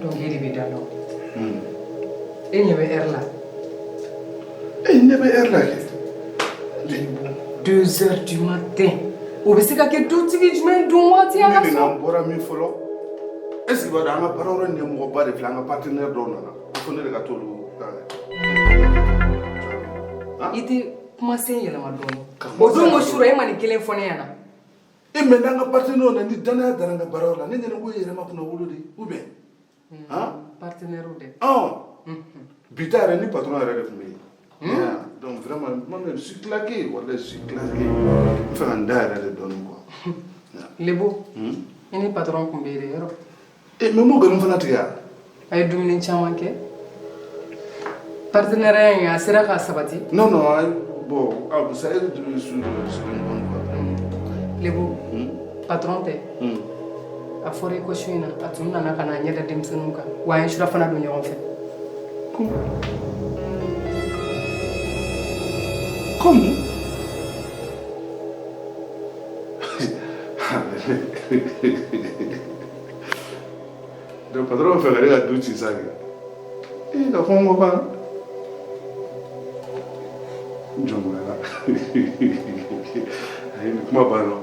donc il est dans et il y avait là. Et il y avait là. 2 heures du matin. Ou bien c'est que tout ce qui est du matin. Mais non, pour mi follow. Est-ce que vous avez un parole de mon père et un partenaire d'honneur? Il faut le gâteau. Il était commencé à y aller madame. Aujourd'hui, moi je suis vraiment qui l'infoné là. Et maintenant, un partenaire on a dit donner dans la parole. N'est-ce pas que vous avez un partenaire ou bien? Hein? Partenaire ou bien? Ah. Bitare ni patron à la donc vraiment, moi je suis claqué, voilà, je suis claqué. Enfin, un d'air à donner quoi. Les beaux. Il n'est pas patron comme Bédé. Et mais moi, je ne fais pas. Aïe, Dominique Chamanké. Partenaire, à Seraka Sabati. Non, non, bon, ça est, je suis une bonne quoi. Les beaux. Patron, t'es. A forêt cochine, à tout le monde a gagné de Dimsenuka. Ou à un chirafana de Nyon fait. Comment? Le patron fait rien à tout ça. Il a fait un moment. Je me là. Comment pas non?